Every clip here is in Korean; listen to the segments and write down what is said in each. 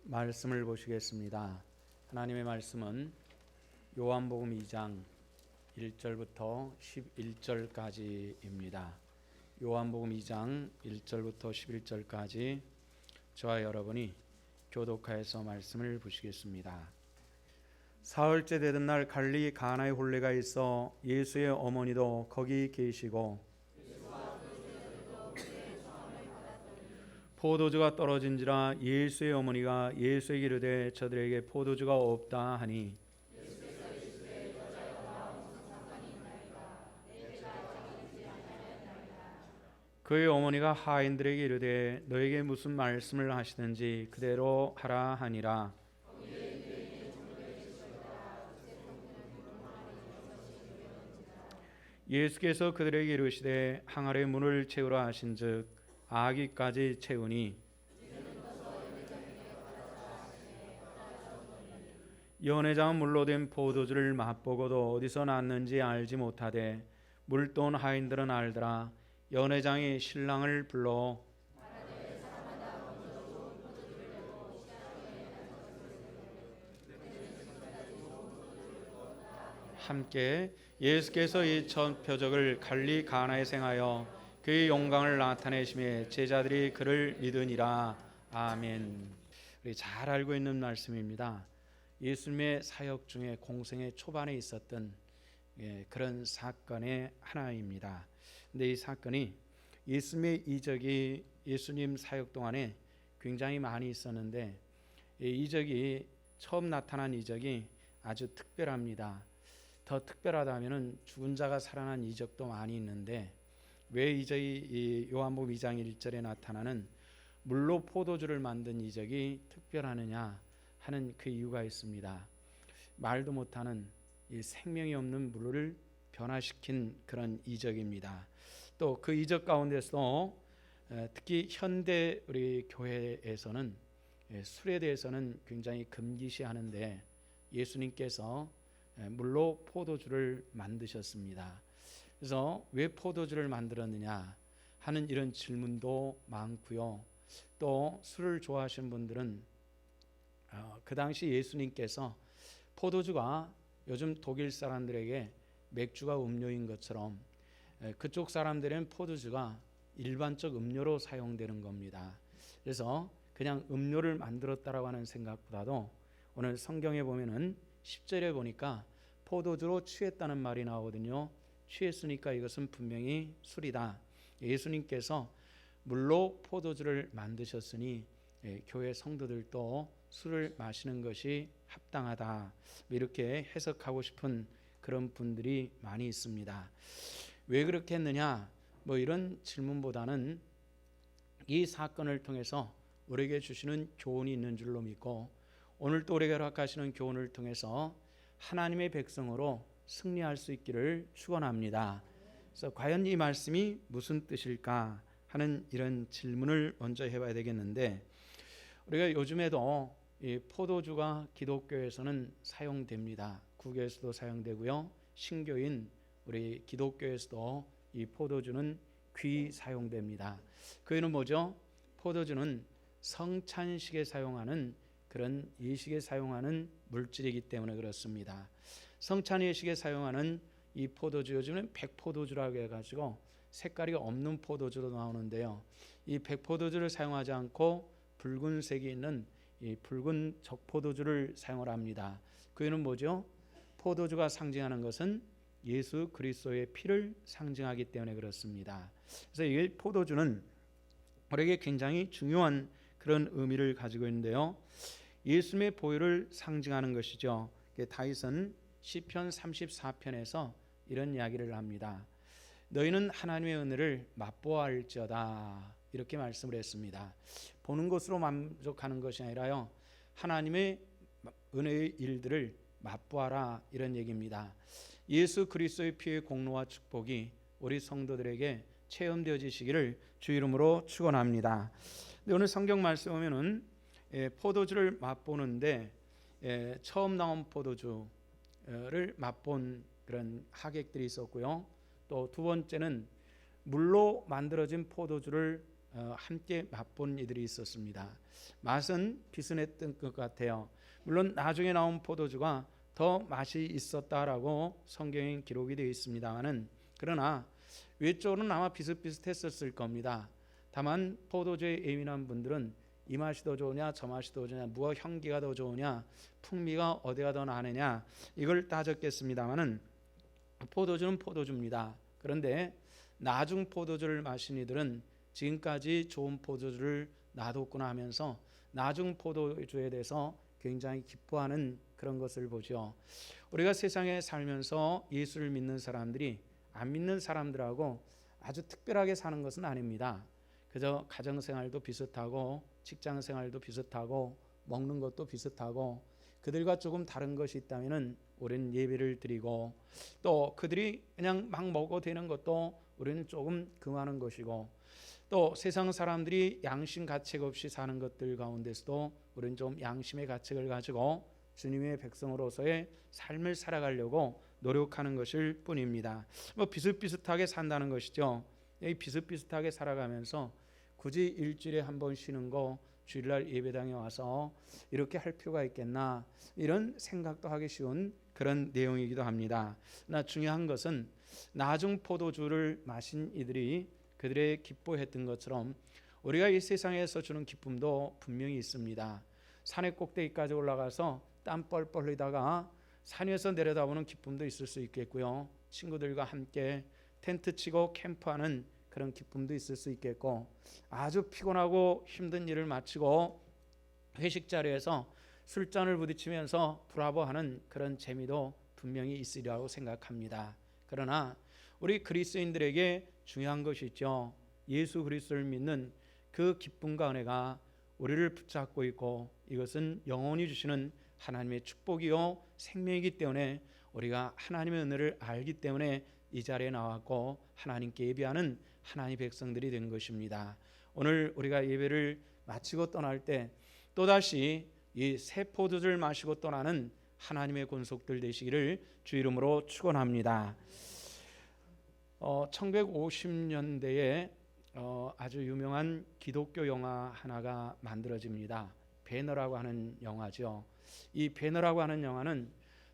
말씀을 보시겠습니다. 하나님의 말씀은 요한복음 2장 1절부터 11절까지입니다. 요한복음 2장 1절부터 11절까지 저와 여러분이 교독하여서 말씀을 보시겠습니다. 사흘째 되던 날 갈릴리 가나에 혼례가 있어 예수의 어머니도 거기 계시고 포도주가 떨어진지라 예수의 어머니가 예수에게 이르되 저들에게 포도주가 없다 하니 그의 어머니가 하인들에게 이르되 너에게 무슨 말씀을 하시든지 그대로 하라 하니라. 예수께서 그들에게 이르시되 항아리의 문을 채우라 하신즉 아기까지 채우니 연회장은 물로 된 포도주를 맛보고도 어디서 났는지 알지 못하되 물돈 하인들은 알더라. 연회장이 신랑을 불러 함께 예수께서 이 첫 표적을 갈릴리 가나에 행하여 그의 영광을 나타내심에 제자들이 그를 믿으니라. 아멘. 우리 잘 알고 있는 말씀입니다. 예수님의 사역 중에 공생의 초반에 있었던 그런 사건의 하나입니다. 근데 이 사건이 예수님의 이적이 예수님 사역 동안에 굉장히 많이 있었는데 이 이적이 처음 나타난 이적이 아주 특별합니다. 더 특별하다면은 죽은 자가 살아난 이적도 많이 있는데 왜 이적이 요한복음 2장 1절에 나타나는 물로 포도주를 만든 이적이 특별하느냐 하는 그 이유가 있습니다. 말도 못하는 이 생명이 없는 물을 변화시킨 그런 이적입니다. 또 그 이적 가운데서 특히 현대 우리 교회에서는 술에 대해서는 굉장히 금기시하는데 예수님께서 물로 포도주를 만드셨습니다. 그래서 왜 포도주를 만들었느냐 하는 이런 질문도 많고요. 또 술을 좋아하시는 분들은 그 당시 예수님께서 포도주가 요즘 독일 사람들에게 맥주가 음료인 것처럼 그쪽 사람들은 포도주가 일반적 음료로 사용되는 겁니다. 그래서 그냥 음료를 만들었다라고 하는 생각보다도 오늘 성경에 보면은 10절에 보니까 포도주로 취했다는 말이 나오거든요. 취했으니까 이것은 분명히 술이다. 예수님께서 물로 포도주를 만드셨으니 교회 성도들도 술을 마시는 것이 합당하다. 이렇게 해석하고 싶은 그런 분들이 많이 있습니다. 왜 그렇게 했느냐? 이런 질문보다는 이 사건을 통해서 우리에게 주시는 교훈이 있는 줄로 믿고 오늘 또 우리에게 허락하시는 교훈을 통해서 하나님의 백성으로 승리할 수 있기를 축원합니다. 그래서 과연 이 말씀이 무슨 뜻일까 하는 이런 질문을 먼저 해봐야 되겠는데 우리가 요즘에도 이 포도주가 기독교에서는 사용됩니다. 구교에서도 사용되고요. 신교인 우리 기독교에서도 이 포도주는 귀 사용됩니다. 그 이유는 뭐죠? 포도주는 성찬식에 사용하는 그런 예식에 사용하는 물질이기 때문에 그렇습니다. 성찬 예식에 사용하는 이 포도주 요즘은 백포도주라고 해가지고 색깔이 없는 포도주로 나오는데요. 이 백포도주를 사용하지 않고 붉은색이 있는 이 붉은 적포도주를 사용을 합니다. 그 이유는 뭐죠? 포도주가 상징하는 것은 예수 그리스도의 피를 상징하기 때문에 그렇습니다. 그래서 이 포도주는 우리에게 굉장히 중요한 그런 의미를 가지고 있는데요. 예수님의 보혈을 상징하는 것이죠. 다윗은 시편 34편에서 이런 이야기를 합니다. 너희는 하나님의 은혜를 맛보아 알지어다 이렇게 말씀을 했습니다. 보는 것으로 만족하는 것이 아니라요. 하나님의 은혜의 일들을 맛보아라 이런 얘기입니다. 예수 그리스도의 피의 공로와 축복이 우리 성도들에게 체험되어지시기를 주 이름으로 축원합니다. 오늘 성경 말씀 보면은 포도주를 맛보는데 처음 나온 포도주를 맛본 그런 하객들이 있었고요. 또 두 번째는 물로 만들어진 포도주를 함께 맛본 이들이 있었습니다. 맛은 비슷했던 것 같아요. 물론 나중에 나온 포도주가 더 맛이 있었다라고 성경에 기록이 되어 있습니다만은, 그러나 외적으로는 아마 비슷비슷했었을 겁니다. 다만 포도주에 예민한 분들은 이 맛이 더 좋으냐 저 맛이 더 좋으냐, 무엇 향기가 더 좋으냐, 풍미가 어디가 더 나느냐, 이걸 따졌겠습니다만은 포도주는 포도주입니다. 그런데 나중 포도주를 마신 이들은 지금까지 좋은 포도주를 놔뒀구나 하면서 나중 포도주에 대해서 굉장히 기뻐하는 그런 것을 보죠. 우리가 세상에 살면서 예수를 믿는 사람들이 안 믿는 사람들하고 아주 특별하게 사는 것은 아닙니다. 그저 가정생활도 비슷하고 직장생활도 비슷하고 먹는 것도 비슷하고, 그들과 조금 다른 것이 있다면 우리는 예배를 드리고, 또 그들이 그냥 막 먹어도 되는 것도 우리는 조금 금하는 것이고, 또 세상 사람들이 양심 가책 없이 사는 것들 가운데서도 우리는 좀 양심의 가책을 가지고 주님의 백성으로서의 삶을 살아가려고 노력하는 것일 뿐입니다. 비슷비슷하게 산다는 것이죠. 이 비슷비슷하게 살아가면서 굳이 일주일에 한 번 쉬는 거, 주일날 예배당에 와서 이렇게 할 필요가 있겠나, 이런 생각도 하기 쉬운 그런 내용이기도 합니다. 그러나 중요한 것은 나중 포도주를 마신 이들이 그들의 기뻐했던 것처럼 우리가 이 세상에서 주는 기쁨도 분명히 있습니다. 산의 꼭대기까지 올라가서 땀 뻘뻘 흘리다가 산 위에서 내려다보는 기쁨도 있을 수 있겠고요. 친구들과 함께 텐트 치고 캠프하는 그런 기쁨도 있을 수 있겠고, 아주 피곤하고 힘든 일을 마치고 회식 자리에서 술잔을 부딪히면서 브라보하는 그런 재미도 분명히 있으리라고 생각합니다. 그러나 우리 그리스도인들에게 중요한 것이 있죠. 예수 그리스도를 믿는 그 기쁨과 은혜가 우리를 붙잡고 있고, 이것은 영원히 주시는 하나님의 축복이요 생명이기 때문에 우리가 하나님의 은혜를 알기 때문에 이 자리에 나왔고 하나님께 예배하는 하나님의 백성들이 된 것입니다. 오늘 우리가 예배를 마치고 떠날 때 또다시 이 새 포도주를 마시고 떠나는 하나님의 권속들 되시기를 주 이름으로 축원합니다. 1950년대에 아주 유명한 기독교 영화 하나가 만들어집니다. 배너라고 하는 영화죠. 이 배너라고 하는 영화는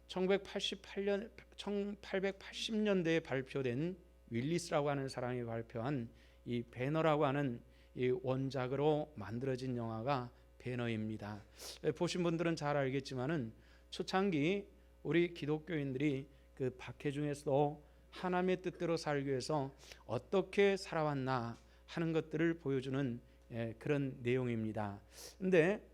1880년대에 발표된 윌리스라고 하는 사람이 발표한 이 배너라고 하는 이 원작으로 만들어진 영화가 배너입니다. 보신 분들은 잘 알겠지만은 초창기 우리 기독교인들이 그 박해 중에서도 하나님의 뜻대로 살기 위해서 어떻게 살아왔나 하는 것들을 보여주는 그런 내용입니다. 근데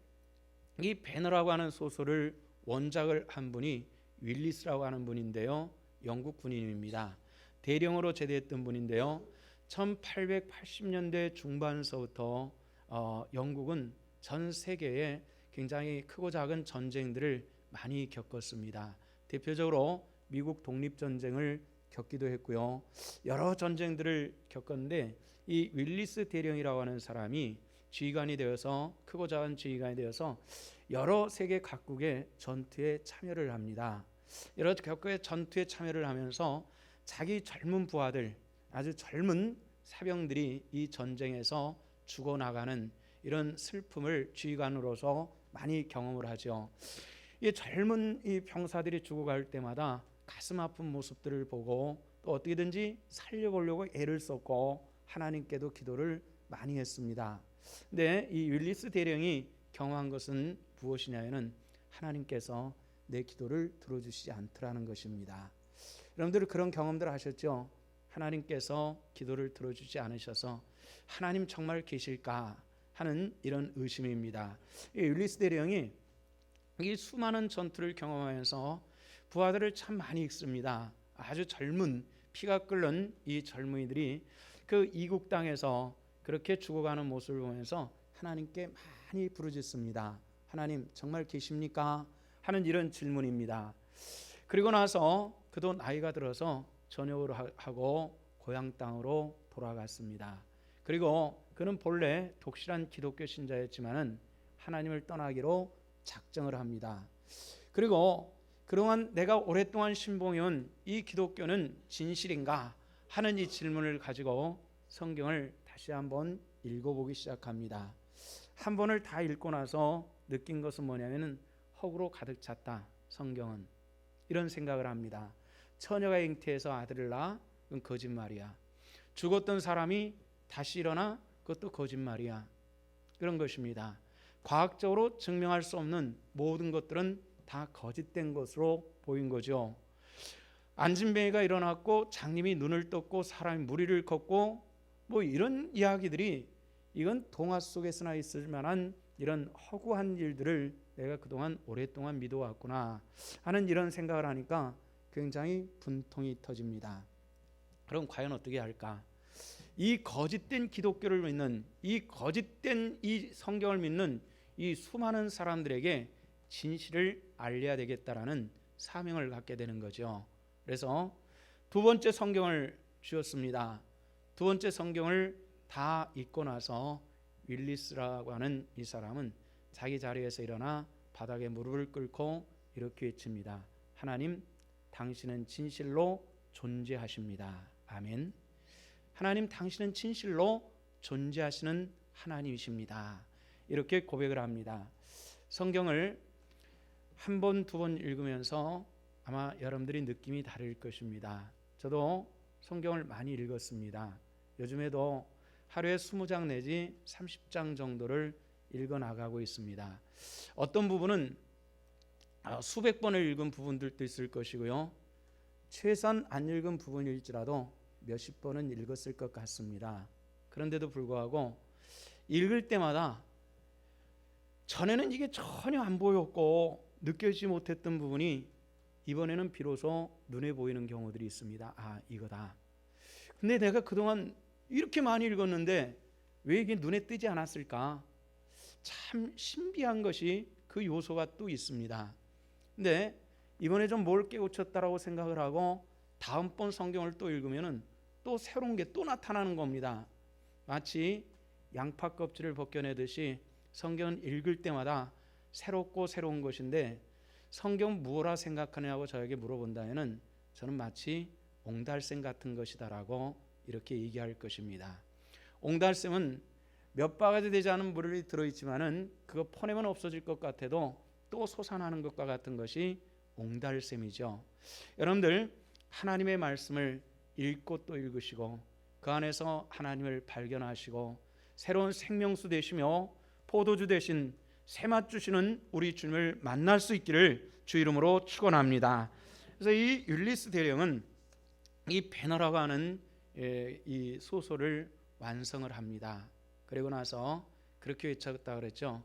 이 배너라고 하는 소설을 원작을 한 분이 윌리스라고 하는 분인데요, 영국 군인입니다. 대령으로 제대했던 분인데요, 1880년대 중반서부터 영국은 전 세계에 굉장히 크고 작은 전쟁들을 많이 겪었습니다. 대표적으로 미국 독립전쟁을 겪기도 했고요, 여러 전쟁들을 겪었는데 이 윌리스 대령이라고 하는 사람이 지휘관이 되어서, 크고 작은 지휘관이 되어서 여러 세계 각국의 전투에 참여를 합니다. 여러 각국의 전투에 참여를 하면서 자기 젊은 부하들, 아주 젊은 사병들이 이 전쟁에서 죽어나가는 이런 슬픔을 지휘관으로서 많이 경험을 하죠. 이 젊은 이 병사들이 죽어갈 때마다 가슴 아픈 모습들을 보고 또 어떻게든지 살려보려고 애를 썼고 하나님께도 기도를 많이 했습니다. 근데 이 윌리스 대령이 경험한 것은 무엇이냐면은 하나님께서 내 기도를 들어주시지 않더라는 것입니다. 여러분들 그런 경험들 하셨죠? 하나님께서 기도를 들어주지 않으셔서 하나님 정말 계실까 하는 이런 의심입니다. 이 윌리스 대령이 이 수많은 전투를 경험하면서 부하들을 참 많이 읽습니다. 아주 젊은 피가 끓는 이 젊은이들이 그 이국 땅에서 그렇게 죽어가는 모습을 보면서 하나님께 많이 부르짖습니다. 하나님 정말 계십니까? 하는 이런 질문입니다. 그리고 나서 그도 나이가 들어서 전역을 하고 고향 땅으로 돌아갔습니다. 그리고 그는 본래 독실한 기독교 신자였지만은 하나님을 떠나기로 작정을 합니다. 그리고 그동안 내가 오랫동안 신봉해온 이 기독교는 진실인가 하는 이 질문을 가지고 성경을 다시 한번 읽어보기 시작합니다. 한 번을 다 읽고 나서 느낀 것은 뭐냐면은 허구로 가득 찼다. 성경은 이런 생각을 합니다. 처녀가 잉태해서 아들을 낳아? 그건 거짓말이야. 죽었던 사람이 다시 일어나? 그것도 거짓말이야. 그런 것입니다. 과학적으로 증명할 수 없는 모든 것들은 다 거짓된 것으로 보인 거죠. 안진뱅이가 일어났고 장님이 눈을 떴고 사람이 무리를 걷고 뭐 이런 이야기들이 이건 동화 속에서나 있을 만한 이런 허구한 일들을 내가 그동안 오랫동안 믿어왔구나 하는 이런 생각을 하니까 굉장히 분통이 터집니다. 그럼 과연 어떻게 할까? 이 거짓된 기독교를 믿는, 이 거짓된 이 성경을 믿는 이 수많은 사람들에게 진실을 알려야 되겠다라는 사명을 갖게 되는 거죠. 그래서 두 번째 성경을 주었습니다. 두 번째 성경을 다 읽고 나서 윌리스라고 하는 이 사람은 자기 자리에서 일어나 바닥에 무릎을 꿇고 이렇게 외칩니다. 하나님, 당신은 진실로 존재하십니다. 아멘. 하나님, 당신은 진실로 존재하시는 하나님이십니다. 이렇게 고백을 합니다. 성경을 한 번, 두 번 읽으면서 아마 여러분들이 느낌이 다를 것입니다. 저도 성경을 많이 읽었습니다. 요즘에도 하루에 20장 내지 30장 정도를 읽어 나가고 있습니다. 어떤 부분은 수백 번을 읽은 부분들도 있을 것이고요. 최소한 안 읽은 부분일지라도 몇십 번은 읽었을 것 같습니다. 그런데도 불구하고 읽을 때마다 전에는 이게 전혀 안 보였고 느껴지지 못했던 부분이 이번에는 비로소 눈에 보이는 경우들이 있습니다. 아, 이거다. 근데 내가 그동안 이렇게 많이 읽었는데 왜 이게 눈에 띄지 않았을까? 참 신비한 것이 그 요소가 또 있습니다. 근데 이번에 좀 뭘 깨우쳤다라고 생각을 하고 다음번 성경을 또 읽으면은 또 새로운 게 또 나타나는 겁니다. 마치 양파 껍질을 벗겨내듯이 성경은 읽을 때마다 새롭고 새로운 것인데 성경 무엇라 생각하냐고 저에게 물어본다면은 저는 마치 옹달샘 같은 것이다라고 이렇게 얘기할 것입니다. 옹달샘은 몇 바가지 되지 않은 물이 들어있지만은 그거 퍼내면 없어질 것 같아도 또 솟아나는 것과 같은 것이 옹달샘이죠. 여러분들 하나님의 말씀을 읽고 또 읽으시고 그 안에서 하나님을 발견하시고 새로운 생명수 되시며 포도주 대신 새맛 주시는 우리 주님을 만날 수 있기를 주 이름으로 축원합니다. 그래서 이 율리스 대령은 이 배너라고 하는 이 소설을 완성을 합니다. 그리고 나서 그렇게 외쳤다 그랬죠.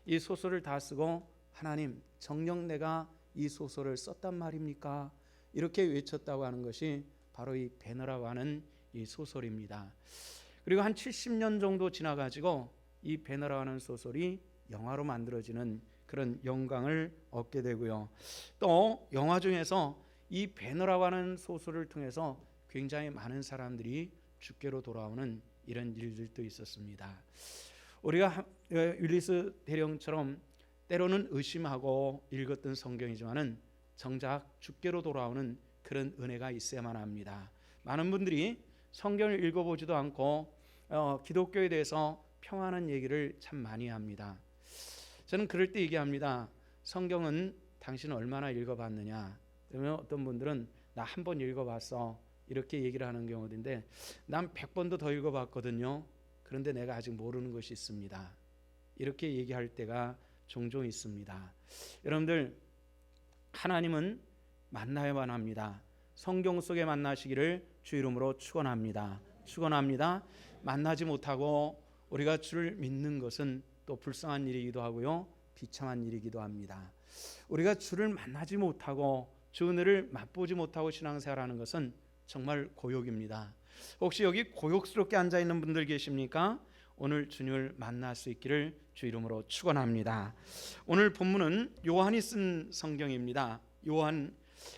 이 소설을 다 쓰고 하나님, 정녕 내가 이 소설을 썼단 말입니까? 이렇게 외쳤다고 하는 것이 바로 이 배너라고 하는 이 소설입니다. 그리고 한 70년 정도 지나가지고 이 배너라고 하는 소설이 영화로 만들어지는 그런 영광을 얻게 되고요. 또 영화 중에서 이 배너라고 하는 소설을 통해서 굉장히 많은 사람들이 주께로 돌아오는 이런 일들도 있었습니다. 우리가 율리스 대령처럼 때로는 의심하고 읽었던 성경이지만은 정작 주께로 돌아오는 그런 은혜가 있어야만 합니다. 많은 분들이 성경을 읽어보지도 않고 기독교에 대해서 평안한 얘기를 참 많이 합니다. 저는 그럴 때 얘기합니다. 성경은 당신은 얼마나 읽어봤느냐? 그러면 어떤 분들은 나 한 번 읽어봤어 이렇게 얘기를 하는 경우인데 난 100번도 더 읽어봤거든요. 그런데 내가 아직 모르는 것이 있습니다. 이렇게 얘기할 때가 종종 있습니다. 여러분들 하나님은 만나야만 합니다. 성경 속에 만나시기를 주 이름으로 축원합니다. 축원합니다. 만나지 못하고 우리가 주를 믿는 것은 또 불쌍한 일이기도 하고요, 비참한 일이기도 합니다. 우리가 주를 만나지 못하고 주 은혜를 맛보지 못하고 신앙생활하는 것은 정말 고욕입니다. 혹시 여기 고욕스럽게 앉아 있는 분들 계십니까? 오늘 주님을 만날 수 있기를 주 이름으로 축원합니다. 오늘 본문은 요한이 쓴 성경입니다. 요한,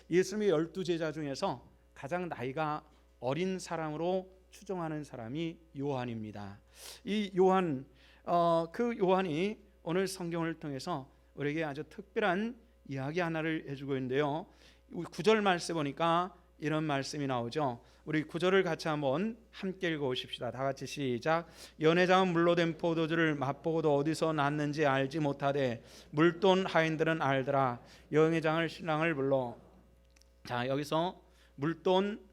예수님의 12제자 중에서 가장 나이가 어린 사람으로 추정하는 사람이 요한입니다. 이 요한, 그 요한이 오늘 성경을 통해서 우리에게 아주 특별한 이야기 하나를 해주고 있는데요. 9절 말씀에 보니까 이런 말씀이 나오죠. 우리 구절을 같이 한번 함께 읽어보십시다. 다 같이 시작. 연회장은 물로 된 포도주를 맛보고도 어디서 났는지 알지 못하되 물돈 하인들은 알더라. 연회장을 신랑을 불러. 자, 여기서 물돈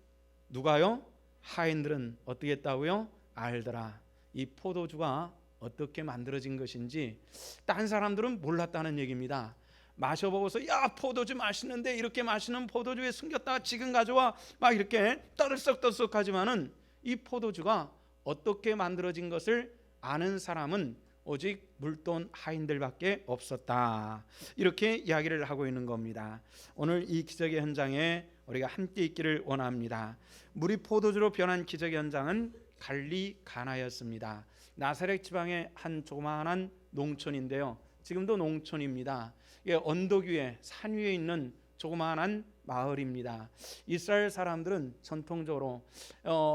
누가요? 하인들은 어떻게 했다고요? 알더라. 이 포도주가 어떻게 만들어진 것인지 딴 사람들은 몰랐다는 얘기입니다. 마셔보고서 야 포도주 맛있는데 이렇게 맛있는 포도주에 숨겼다가 지금 가져와 막 이렇게 떠들썩떠들썩하지만은 이 포도주가 어떻게 만들어진 것을 아는 사람은 오직 물돈 하인들밖에 없었다. 이렇게 이야기를 하고 있는 겁니다. 오늘 이 기적의 현장에 우리가 함께 있기를 원합니다. 물이 포도주로 변한 기적의 현장은 갈리 가나였습니다. 나사렛 지방의 한 조그마한 농촌인데요. 지금도 농촌입니다. 언덕 위에 산 위에 있는 조그마한 마을입니다. 이스라엘 사람들은 전통적으로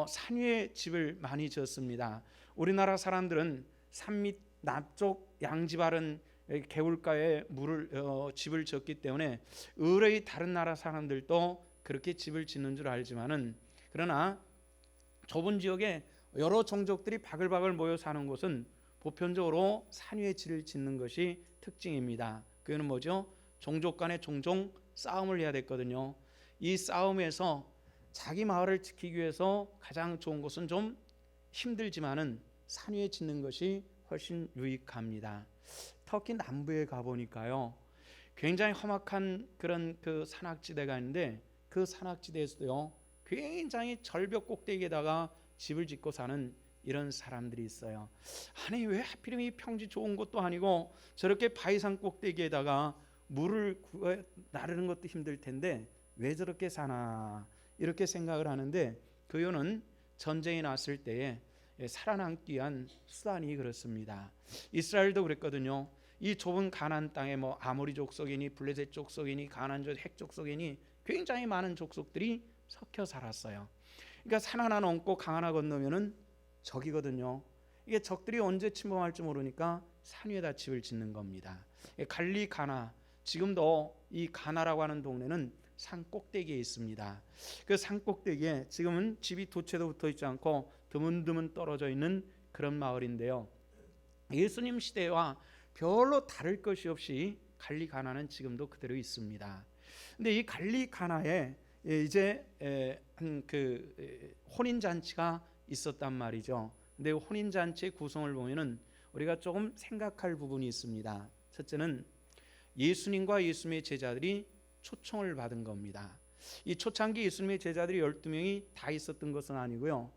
산 위에 집을 많이 지었습니다. 우리나라 사람들은 산 밑 남쪽 양지바른 개울가에 집을 지었기 때문에 의뢰의 다른 나라 사람들도 그렇게 집을 짓는 줄 알지만은 그러나 좁은 지역에 여러 종족들이 바글바글 모여 사는 곳은 보편적으로 산 위에 집을 짓는 것이 특징입니다. 그는 뭐죠? 종족 간에 종종 싸움을 해야 됐거든요. 이 싸움에서 자기 마을을 지키기 위해서 가장 좋은 곳은 좀 힘들지만은 산 위에 짓는 것이 훨씬 유익합니다. 터키 남부에 가보니까요, 굉장히 험악한 그런 그 산악지대가 있는데 그 산악지대에서도요, 굉장히 절벽 꼭대기에다가 집을 짓고 사는 이런 사람들이 있어요. 아니 왜 하필이면 이 평지 좋은 것도 아니고 저렇게 바위산 꼭대기에다가 물을 나르는 것도 힘들 텐데 왜 저렇게 사나 이렇게 생각을 하는데 그 이유는 전쟁이 났을 때에 살아남기 위한 수단이 그렇습니다. 이스라엘도 그랬거든요. 이 좁은 가나안 땅에 뭐 아모리 족속이니 블레셋 족속이니 가나안 핵 족속이니 굉장히 많은 족속들이 섞여 살았어요. 그러니까 산 하나 넘고 강 하나 건너면은 적이거든요. 이게 적들이 언제 침범할지 모르니까 산 위에다 집을 짓는 겁니다. 갈리 가나, 지금도 이 가나라고 하는 동네는 산 꼭대기에 있습니다. 그 산 꼭대기에 지금은 집이 도채도 붙어 있지 않고 드문드문 떨어져 있는 그런 마을인데요. 예수님 시대와 별로 다를 것이 없이 갈리 가나는 지금도 그대로 있습니다. 근데 이 갈리 가나에 이제 그 혼인 잔치가 있었단 말이죠. 근데 혼인 잔치의 구성을 보면은 우리가 조금 생각할 부분이 있습니다. 첫째는 예수님과 예수님의 제자들이 초청을 받은 겁니다. 이 초창기 예수님의 제자들이 12명이 다 있었던 것은 아니고요.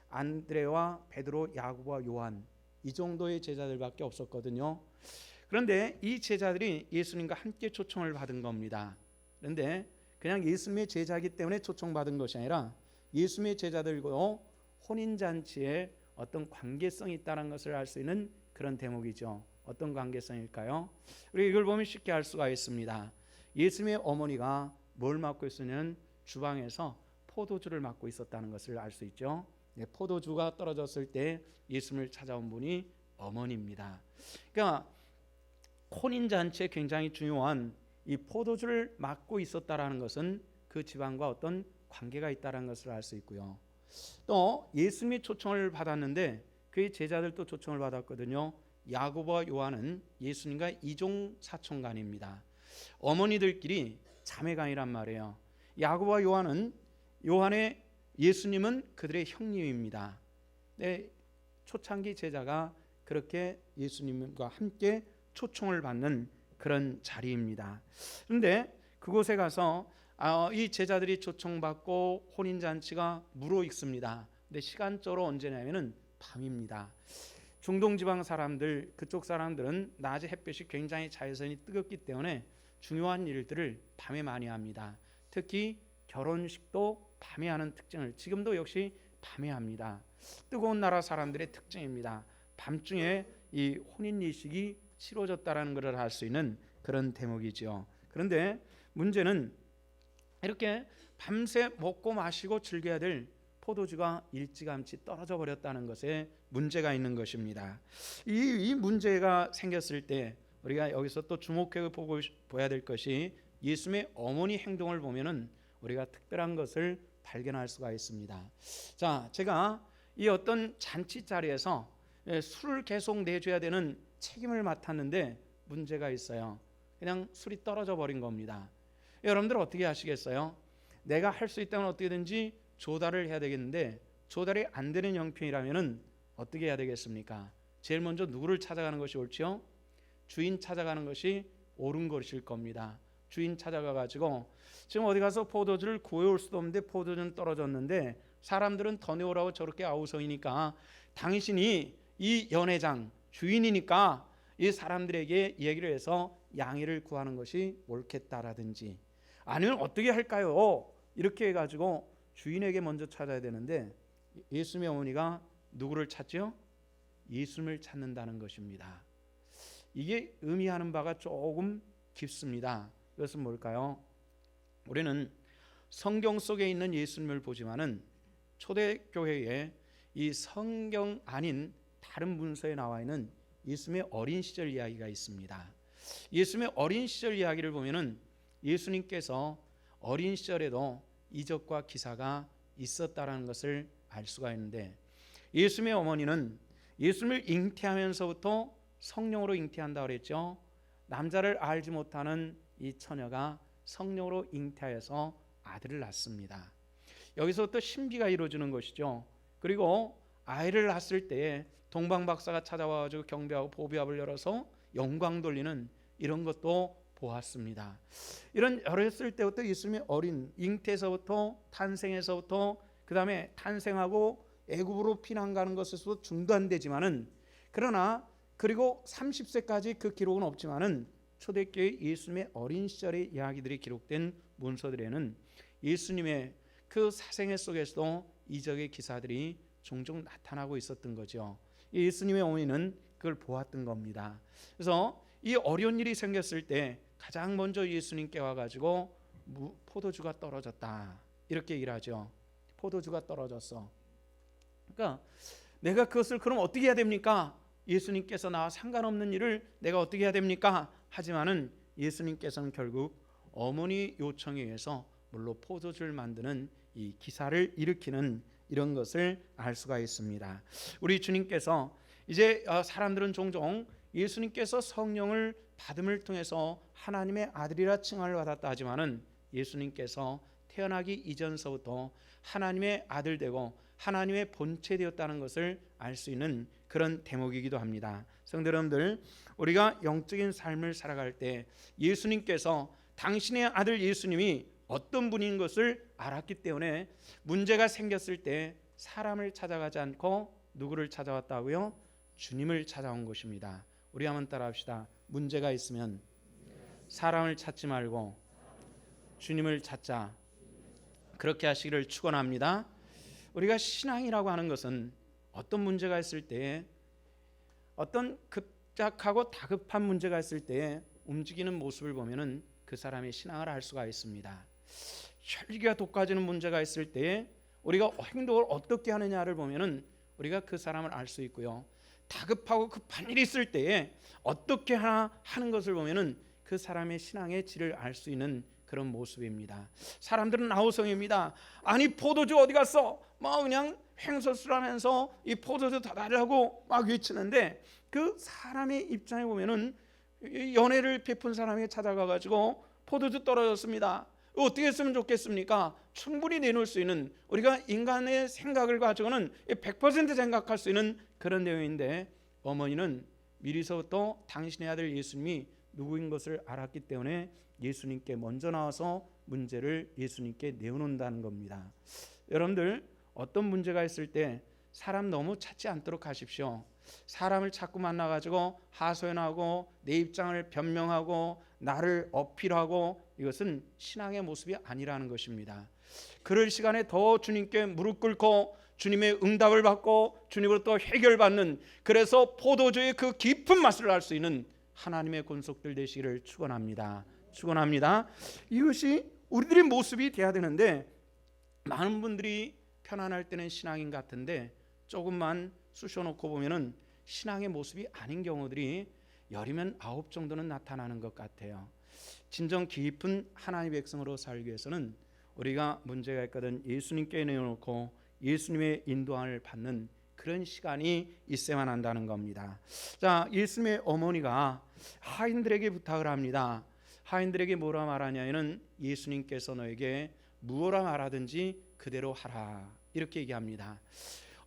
안드레와 베드로, 야고보와 요한 이 정도의 제자들밖에 없었거든요. 그런데 이 제자들이 예수님과 함께 초청을 받은 겁니다. 그런데 그냥 예수님의 제자이기 때문에 초청받은 것이 아니라 예수님의 제자들과 혼인잔치에 어떤 관계성이 있다는 것을 알 수 있는 그런 대목이죠. 어떤 관계성일까요? 우리 이걸 보면 쉽게 알 수가 있습니다. 예수님의 어머니가 뭘 맡고 있었냐면 주방에서 포도주를 맡고 있었다는 것을 알 수 있죠. 포도주가 떨어졌을 때 예수님을 찾아온 분이 어머니입니다. 그러니까 혼인잔치에 굉장히 중요한 이 포도주를 맡고 있었다라는 것은 그 집안과 어떤 관계가 있다는 것을 알 수 있고요. 또 예수님이 초청을 받았는데 그의 제자들도 초청을 받았거든요. 야고보와 요한은 예수님과 이종 사촌간입니다. 어머니들끼리 자매간이란 말이에요. 야고보와 요한은 예수님은 그들의 형님입니다. 네, 초창기 제자가 그렇게 예수님과 함께 초청을 받는 그런 자리입니다. 그런데 그곳에 가서 이 제자들이 초청받고 혼인잔치가 무르익습니다. 근데 시간적으로 언제냐면은 밤입니다. 중동 지방 사람들, 그쪽 사람들은 낮에 햇볕이 굉장히 자외선이 뜨겁기 때문에 중요한 일들을 밤에 많이 합니다. 특히 결혼식도 밤에 하는 특징을 지금도 역시 밤에 합니다. 뜨거운 나라 사람들의 특징입니다. 밤중에 이 혼인 예식이 치러졌다라는 것을 알 수 있는 그런 대목이죠. 그런데 문제는 이렇게 밤새 먹고 마시고 즐겨야 될 포도주가 일찌감치 떨어져 버렸다는 것에 문제가 있는 것입니다. 이 문제가 생겼을 때 우리가 여기서 또 주목해 보야 될 것이 예수님의 어머니 행동을 보면은 우리가 특별한 것을 발견할 수가 있습니다. 자, 제가 이 어떤 잔치 자리에서 술을 계속 내줘야 되는 책임을 맡았는데 문제가 있어요. 그냥 술이 떨어져 버린 겁니다. 여러분들 어떻게 하시겠어요? 내가 할 수 있다면 어떻게든지 조달을 해야 되겠는데 조달이 안 되는 형편이라면 어떻게 해야 되겠습니까? 제일 먼저 누구를 찾아가는 것이 옳지요? 주인 찾아가는 것이 옳은 것일 겁니다. 주인 찾아가 가지고 지금 어디 가서 포도주를 구해올 수도 없는데 포도주는 떨어졌는데 사람들은 더 내오라고 저렇게 아우성이니까 당신이 이 연회장 주인이니까 이 사람들에게 얘기를 해서 양해를 구하는 것이 옳겠다라든지, 아니면 어떻게 할까요? 이렇게 해가지고 주인에게 먼저 찾아야 되는데 예수님의 어머니가 누구를 찾죠? 예수님을 찾는다는 것입니다. 이게 의미하는 바가 조금 깊습니다. 그것은 뭘까요? 우리는 성경 속에 있는 예수님을 보지만은 초대교회에 이 성경 아닌 다른 문서에 나와 있는 예수님의 어린 시절 이야기가 있습니다. 예수님의 어린 시절 이야기를 보면은 예수님께서 어린 시절에도 이적과 기사가 있었다라는 것을 알 수가 있는데, 예수님의 어머니는 예수님을 잉태하면서부터 성령으로 잉태한다고 그랬죠. 남자를 알지 못하는 이 처녀가 성령으로 잉태하여서 아들을 낳습니다. 여기서부터 신비가 이루어지는 것이죠. 그리고 아이를 낳았을 때에 동방박사가 찾아와가지고 경배하고 보배합을 열어서 영광 돌리는 이런 것도 보았습니다. 이런 어렸을 때부터 예수님의 어린 잉태에서부터 탄생에서부터 그 다음에 탄생하고 애굽으로 피난 가는 것에서도 중단되지만은, 그러나 그리고 30세까지 그 기록은 없지만은 초대교회 예수님의 어린 시절의 이야기들이 기록된 문서들에는 예수님의 그 사생애 속에서도 이적의 기사들이 종종 나타나고 있었던 거죠. 예수님의 어머니는 그걸 보았던 겁니다. 그래서 이 어려운 일이 생겼을 때 가장 먼저 예수님께 와가지고 포도주가 떨어졌다 이렇게 얘기를 하죠. 포도주가 떨어졌어. 그러니까 내가 그것을 그럼 어떻게 해야 됩니까? 예수님께서 나와 상관없는 일을 내가 어떻게 해야 됩니까? 하지만은 예수님께서는 결국 어머니 요청에 의해서 물로 포도주를 만드는 이 기사를 일으키는 이런 것을 알 수가 있습니다. 우리 주님께서 이제 사람들은 종종 예수님께서 성령을 받음을 통해서 하나님의 아들이라 칭함을 받았다 하지만은 예수님께서 태어나기 이전서부터 하나님의 아들 되고 하나님의 본체 되었다는 것을 알 수 있는 그런 대목이기도 합니다. 성도 여러분들, 우리가 영적인 삶을 살아갈 때 예수님께서 당신의 아들 예수님이 어떤 분인 것을 알았기 때문에 문제가 생겼을 때 사람을 찾아가지 않고 누구를 찾아왔다고요? 주님을 찾아온 것입니다. 우리 한번 따라합시다. 문제가 있으면 사람을 찾지 말고 주님을 찾자. 그렇게 하시기를 축원합니다. 우리가 신앙이라고 하는 것은 어떤 문제가 있을 때, 어떤 급작하고 다급한 문제가 있을 때 움직이는 모습을 보면은 그 사람의 신앙을 알 수가 있습니다. 혈기가 돋궈지는 문제가 있을 때 우리가 행동을 어떻게 하느냐를 보면은 우리가 그 사람을 알 수 있고요. 다급하고 급한 일이 있을 때에 어떻게 하는 것을 보면은 그 사람의 신앙의 질을 알 수 있는 그런 모습입니다. 사람들은 아우성입니다. 아니 포도주 어디 갔어? 막 그냥 횡설수설하면서 이 포도주 다 달라고 막 외치는데, 그 사람의 입장에 보면은 연애를 베푼 사람이 찾아가 가지고 포도주 떨어졌습니다. 어떻게 했으면 좋겠습니까? 충분히 내놓을 수 있는, 우리가 인간의 생각을 가지고는 100% 생각할 수 있는 그런 내용인데, 어머니는 미리서부터 당신의 아들 예수님이 누구인 것을 알았기 때문에 예수님께 먼저 나와서 문제를 예수님께 내어놓는다는 겁니다. 여러분들 어떤 문제가 있을 때 사람 너무 찾지 않도록 하십시오. 사람을 자꾸 만나가지고 하소연하고 내 입장을 변명하고 나를 어필하고, 이것은 신앙의 모습이 아니라는 것입니다. 그럴 시간에 더 주님께 무릎 꿇고 주님의 응답을 받고 주님으로부터 해결받는, 그래서 포도주의 그 깊은 맛을 알 수 있는 하나님의 권속들 되시기를 축원합니다. 축원합니다. 이것이 우리들의 모습이 돼야 되는데, 많은 분들이 편안할 때는 신앙인 같은데 조금만 쑤셔놓고 보면은 신앙의 모습이 아닌 경우들이 10이면 9 정도는 나타나는 것 같아요. 진정 깊은 하나님의 백성으로 살기 위해서는 우리가 문제가 있거든 예수님께 내어놓고 예수님의 인도함을 받는 그런 시간이 있어야만 한다는 겁니다. 자, 예수님의 어머니가 하인들에게 부탁을 합니다. 하인들에게 뭐라 말하냐면은 예수님께서 너에게 무엇라 말하든지 그대로 하라, 이렇게 얘기합니다.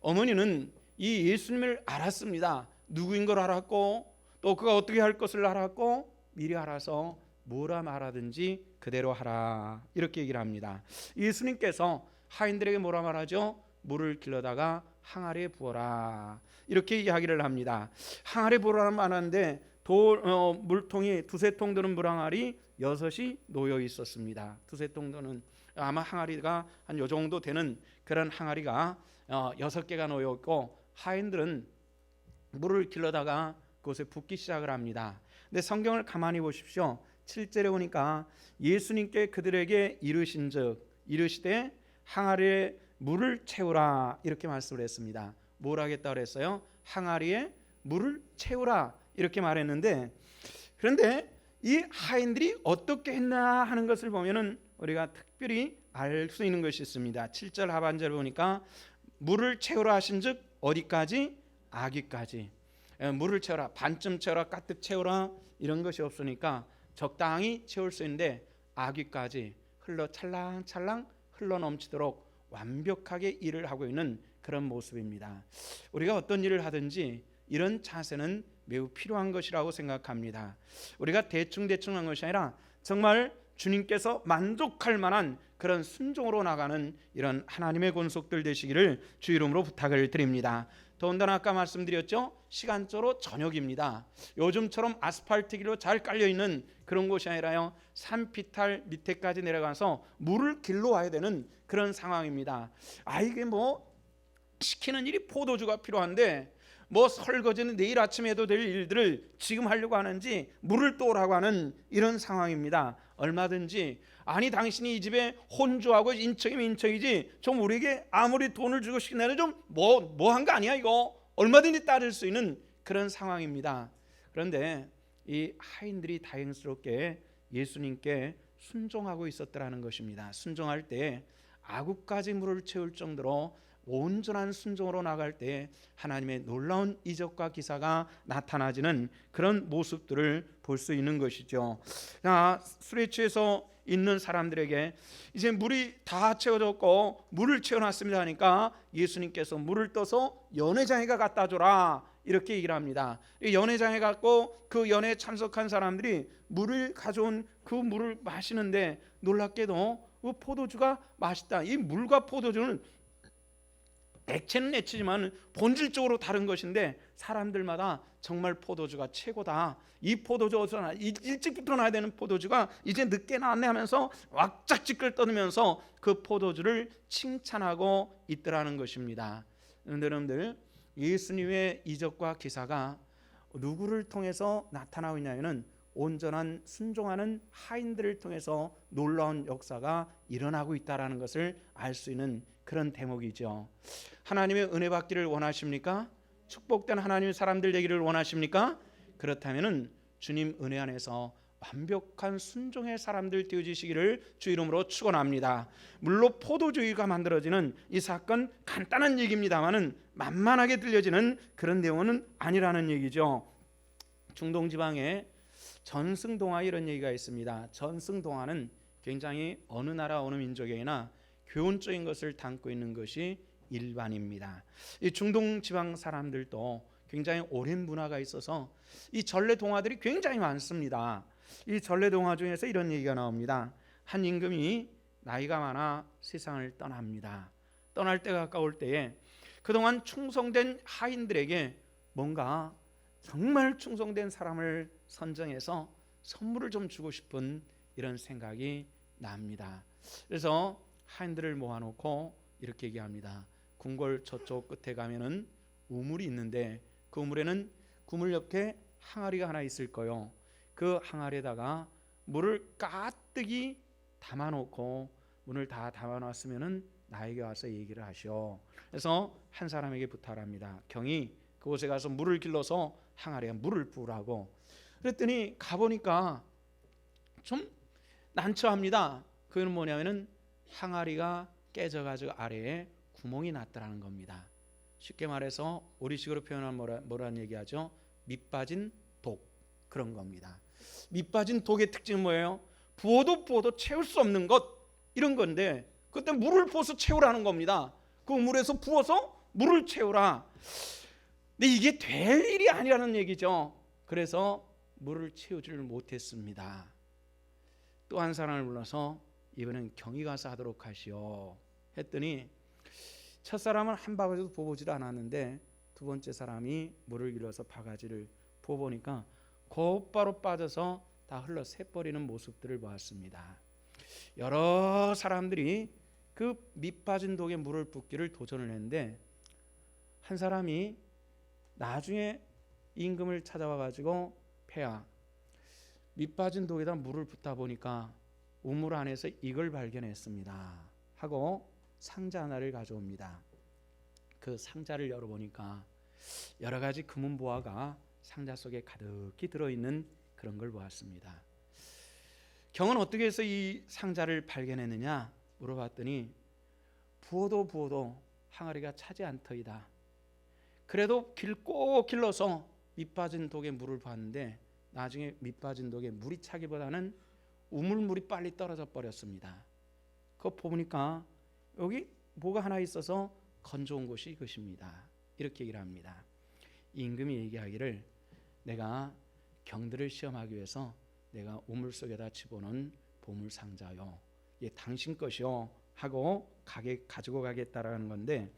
어머니는 이 예수님을 알았습니다. 누구인 걸 알았고 또 그가 어떻게 할 것을 알았고 미리 알아서 뭐라 말하든지 그대로 하라, 이렇게 얘기를 합니다. 예수님께서 하인들에게 뭐라 말하죠? 물을 길러다가 항아리에 부어라, 이렇게 이야기를 합니다. 항아리에 부어라는 말하는데 물통이 두세 통 드는 물항아리 6이 놓여 있었습니다. 두세 통 드는, 아마 항아리가 한 요 정도 되는 그런 항아리가 6개가 놓여 있고, 하인들은 물을 길러다가 그곳에 붓기 시작을 합니다. 근데 성경을 가만히 보십시오. 7절에 보니까 예수님께 그들에게 이르시되 항아리에 물을 채우라, 이렇게 말씀을 했습니다. 뭘 하겠다 그랬어요? 항아리에 물을 채우라, 이렇게 말했는데, 그런데 이 하인들이 어떻게 했나 하는 것을 보면은 우리가 특별히 알 수 있는 것이 있습니다. 7절 하반절 보니까 물을 채우라 하신즉 어디까지? 아귀까지. 물을 채우라, 반쯤 채우라, 가득 채우라, 이런 것이 없으니까 적당히 채울 수 있는데 아귀까지 찰랑찰랑 흘러 넘치도록 완벽하게 일을 하고 있는 그런 모습입니다. 우리가 어떤 일을 하든지 이런 자세는 매우 필요한 것이라고 생각합니다. 우리가 대충 한 것이 아니라 정말 주님께서 만족할 만한 그런 순종으로 나가는 이런 하나님의 권속들 되시기를 주 이름으로 부탁을 드립니다. 더군다나 아까 말씀드렸죠, 시간적으로 저녁입니다. 요즘처럼 아스팔트 길로 잘 깔려있는 그런 곳이 아니라요, 산비탈 밑에까지 내려가서 물을 길러 와야 되는 그런 상황입니다. 이게 시키는 일이 포도주가 필요한데 설거지는 내일 아침에 해도 될 일들을 지금 하려고 하는지 물을 떠오라고 하는 이런 상황입니다. 얼마든지 당신이 이 집에 혼주하고 인척이면 인척이지 좀 우리에게 아무리 돈을 주고 시킨다는 좀 한 거 아니야, 이거 얼마든지 따를 수 있는 그런 상황입니다. 그런데 이 하인들이 다행스럽게 예수님께 순종하고 있었더라는 것입니다. 순종할 때 아구까지 물을 채울 정도로 온전한 순종으로 나갈 때 하나님의 놀라운 이적과 기사가 나타나지는 그런 모습들을 볼 수 있는 것이죠. 술에 취해서 있는 사람들에게 이제 물이 다 채워졌고 물을 채워놨습니다 하니까 예수님께서 물을 떠서 연회장에가 갖다 줘라, 이렇게 얘기를 합니다. 연회장에 갖고 그 연회에 참석한 사람들이 물을 가져온 그 물을 마시는데 놀랍게도 그 포도주가 맛있다. 이 물과 포도주는 액체는 액체지만 본질적으로 다른 것인데 사람들마다 정말 포도주가 최고다. 이 포도주가 일찍부터 나야 되는 포도주가 이제 늦게 나왔네 하면서 왁짝지껄 떠들면서 그 포도주를 칭찬하고 있더라는 것입니다. 여러분들, 예수님의 이적과 기사가 누구를 통해서 나타나고 있냐면 온전한 순종하는 하인들을 통해서 놀라운 역사가 일어나고 있다는 것을 알 수 있는 그런 대목이죠. 하나님의 은혜 받기를 원하십니까? 축복된 하나님의 사람들 되기를 원하십니까? 그렇다면 주님 은혜 안에서 완벽한 순종의 사람들 되어지시기를 주 이름으로 축원합니다. 물론 포도주의가 만들어지는 이 사건 간단한 얘기입니다만은 만만하게 들려지는 그런 내용은 아니라는 얘기죠. 중동 지방에 전승동화 이런 얘기가 있습니다. 전승동화는 굉장히 어느 나라 어느 민족에나 교훈적인 것을 담고 있는 것이 일반입니다. 이 중동 지방 사람들도 굉장히 오랜 문화가 있어서 이 전래 동화들이 굉장히 많습니다. 이 전래 동화 중에서 이런 얘기가 나옵니다. 한 임금이 나이가 많아 세상을 떠납니다. 떠날 때가 가까울 때에 그동안 충성된 하인들에게 뭔가 정말 충성된 사람을 선정해서 선물을 좀 주고 싶은 이런 생각이 납니다. 그래서 하인들을 모아놓고 이렇게 얘기합니다. 궁궐 저쪽 끝에 가면은 우물이 있는데 그 우물에는 그물 옆에 항아리가 하나 있을 거요. 그 항아리에다가 물을 가득히 담아놓고 문을 다 담아놨으면은 나에게 와서 얘기를 하시오. 그래서 한 사람에게 부탁합니다. 경이 그곳에 가서 물을 길러서 항아리에 물을 부으라고. 그랬더니 가보니까 좀 난처합니다. 그건 뭐냐면은 항아리가 깨져가지고 아래에 구멍이 났다라는 겁니다. 쉽게 말해서 우리식으로 표현하면 뭐라는 얘기하죠? 밑빠진 독, 그런 겁니다. 밑빠진 독의 특징은 뭐예요? 부어도 채울 수 없는 것, 이런 건데 그때 물을 부어서 채우라는 겁니다. 그 물에서 부어서 물을 채우라. 근데 이게 될 일이 아니라는 얘기죠. 그래서 물을 채우지를 못했습니다. 또 한 사람을 불러서 이번엔 경히 가서 하도록 하시오 했더니 첫사람은 한 바가지도 부어보지도 않았는데 두 번째 사람이 물을 길어서 바가지를 부어보니까 곧바로 빠져서 다 흘러 새버리는 모습들을 보았습니다. 여러 사람들이 그 밑빠진 독에 물을 붓기를 도전을 했는데 한 사람이 나중에 임금을 찾아와 가지고 폐하, 밑빠진 독에다 물을 붓다 보니까 우물 안에서 이걸 발견했습니다 하고 상자 하나를 가져옵니다. 그 상자를 열어보니까 여러 가지 금은 보화가 상자 속에 가득히 들어있는 그런 걸 보았습니다. 경은 어떻게 해서 이 상자를 발견했느냐 물어봤더니 부어도 항아리가 차지 않더이다. 그래도 꼭 길러서 밑빠진 독에 물을 부었는데 나중에 밑빠진 독에 물이 차기보다는 우물물이 빨리 떨어져 버렸습니다. 그거 보니까 여기 뭐가 하나 있어서 건져온 것이 이것입니다. 이렇게 얘기를 합니다. 임금이 얘기하기를 내가 경들을 시험하기 위해서 내가 우물 속에다 집어넣은 보물상자요, 이게 당신 것이요 하고 가지고 가겠다라는 건데,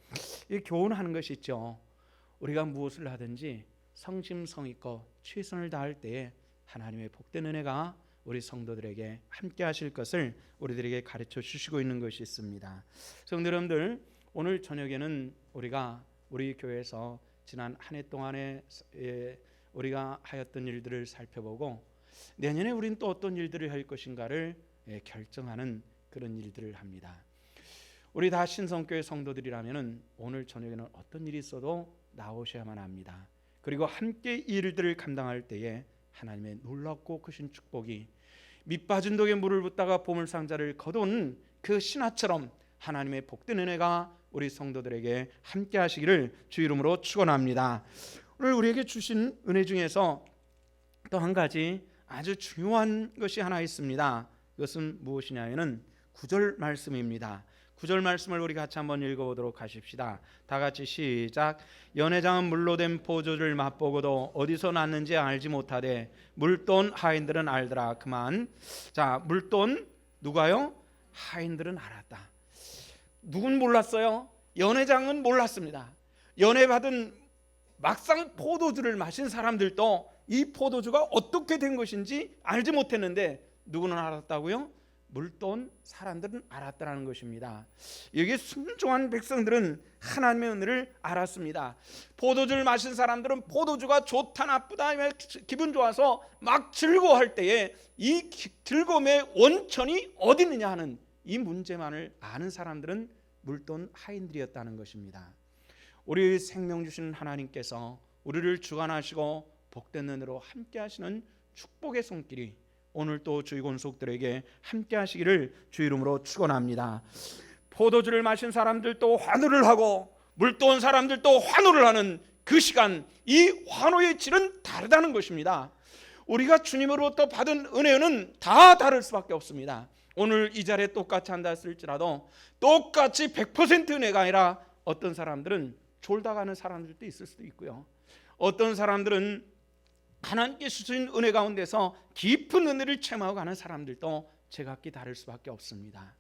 이 교훈하는 것이 있죠. 우리가 무엇을 하든지 성심성의껏 최선을 다할 때에 하나님의 복된 은혜가 우리 성도들에게 함께 하실 것을 우리들에게 가르쳐 주시고 있는 것이 있습니다. 성도 여러분들, 오늘 저녁에는 우리가 우리 교회에서 지난 한 해 동안에 우리가 하였던 일들을 살펴보고 내년에 우리는 또 어떤 일들을 할 것인가를 결정하는 그런 일들을 합니다. 우리 다 신성교회 성도들이라면 오늘 저녁에는 어떤 일이 있어도 나오셔야만 합니다. 그리고 함께 이 일들을 감당할 때에 하나님의 놀랍고 크신 축복이 밑빠진 독에 물을 붓다가 보물상자를 거둔 그 신하처럼 하나님의 복된 은혜가 우리 성도들에게 함께 하시기를 주 이름으로 축원합니다. 오늘 우리에게 주신 은혜 중에서 또 한 가지 아주 중요한 것이 하나 있습니다. 그것은 무엇이냐면은 9절 말씀입니다. 9절 말씀을 우리 같이 한번 읽어보도록 하십시다. 다 같이 시작. 연회장은 물로 된 포도주를 맛보고도 어디서 났는지 알지 못하되 물돈 하인들은 알더라. 그만. 자, 물돈 누가요? 하인들은 알았다. 누군 몰랐어요? 연회장은 몰랐습니다. 연회받은 막상 포도주를 마신 사람들도 이 포도주가 어떻게 된 것인지 알지 못했는데 누구는 알았다고요? 물돈 사람들은 알았다는 것입니다. 여기 순종한 백성들은 하나님의 은혜를 알았습니다. 포도주를 마신 사람들은 포도주가 좋다 나쁘다 기분 좋아서 막 즐거워할 때에 이 즐거움의 원천이 어디 있느냐 하는 이 문제만을 아는 사람들은 물돈 하인들이었다는 것입니다. 우리 생명 주시는 하나님께서 우리를 주관하시고 복된 은혜로 함께 하시는 축복의 손길이 오늘 또 주의 권속들에게 함께 하시기를 주 이름으로 축원합니다. 포도주를 마신 사람들도 환호를 하고 물돈 사람들도 환호를 하는 그 시간, 이 환호의 질은 다르다는 것입니다. 우리가 주님으로부터 받은 은혜는 다 다를 수밖에 없습니다. 오늘 이 자리에 똑같이 한다 했을지라도 똑같이 100% 은혜가 아니라 어떤 사람들은 졸다 가는 사람들도 있을 수도 있고요. 어떤 사람들은 하나님께 주신 은혜 가운데서 깊은 은혜를 체험하고 가는 사람들도 제각기 다를 수밖에 없습니다.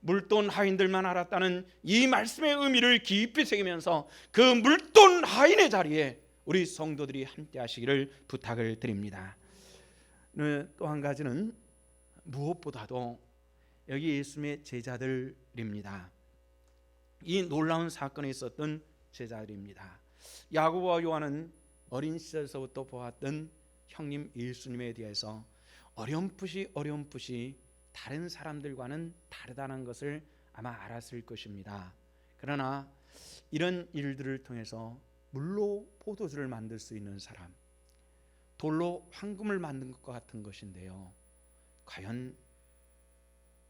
물돈 하인들만 알았다는 이 말씀의 의미를 깊이 새기면서 그 물돈 하인의 자리에 우리 성도들이 함께 하시기를 부탁을 드립니다. 또 한 가지는 무엇보다도 여기 예수님의 제자들입니다. 이 놀라운 사건에 있었던 제자들입니다. 야고보와 요한은 어린 시절서부터 보았던 형님 예수님에 대해서 어렴풋이 다른 사람들과는 다르다는 것을 아마 알았을 것입니다. 그러나 이런 일들을 통해서 물로 포도주를 만들 수 있는 사람, 돌로 황금을 만든 것과 같은 것인데요, 과연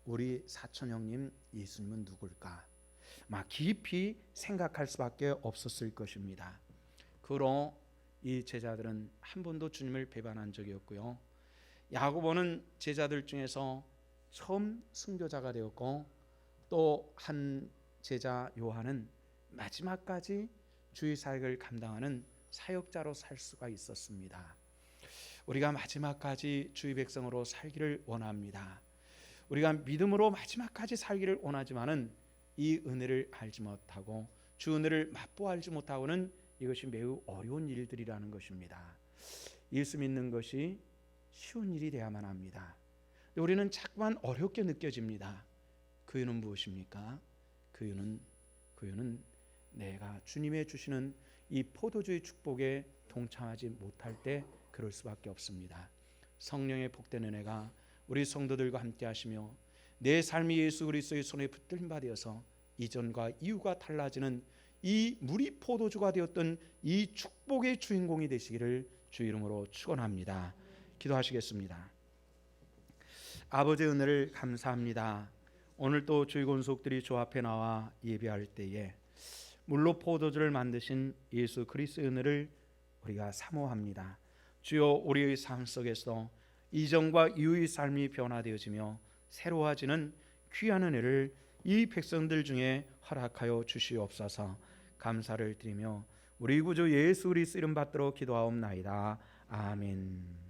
우리 사촌 형님 예수님은 누굴까? 막 깊이 생각할 수밖에 없었을 것입니다. 그러 이 제자들은 한 번도 주님을 배반한 적이 없고요. 야고보는 제자들 중에서 처음 순교자가 되었고, 또 한 제자 요한은 마지막까지 주의 사역을 감당하는 사역자로 살 수가 있었습니다. 우리가 마지막까지 주의 백성으로 살기를 원합니다. 우리가 믿음으로 마지막까지 살기를 원하지만은 이 은혜를 알지 못하고 주 은혜를 맛보아 알지 못하고는 이것이 매우 어려운 일들이라는 것입니다. 예수 믿는 것이 쉬운 일이 돼야만 합니다. 우리는 자꾸만 어렵게 느껴집니다. 그 이유는 무엇입니까? 그 이유는 내가 주님의 주시는 이 포도주의 축복에 동참하지 못할 때 그럴 수밖에 없습니다. 성령의 복된 은혜가 우리 성도들과 함께 하시며 내 삶이 예수 그리스도의 손에 붙들림 받아서 이전과 이후가 달라지는 이 물이 포도주가 되었던 이 축복의 주인공이 되시기를 주 이름으로 축원합니다. 기도하시겠습니다. 아버지의 은혜를 감사합니다. 오늘 또 주의 권속들이 주 앞에 나와 예배할 때에 물로 포도주를 만드신 예수 그리스도의 은혜를 우리가 사모합니다. 주여, 우리의 삶 속에서 이전과 이후의 삶이 변화되어지며 새로워지는 귀한 은혜를 이 백성들 중에 허락하여 주시옵소서. 감사를 드리며 우리 구주 예수 그리스도 이름 받들어 기도하옵나이다. 아멘.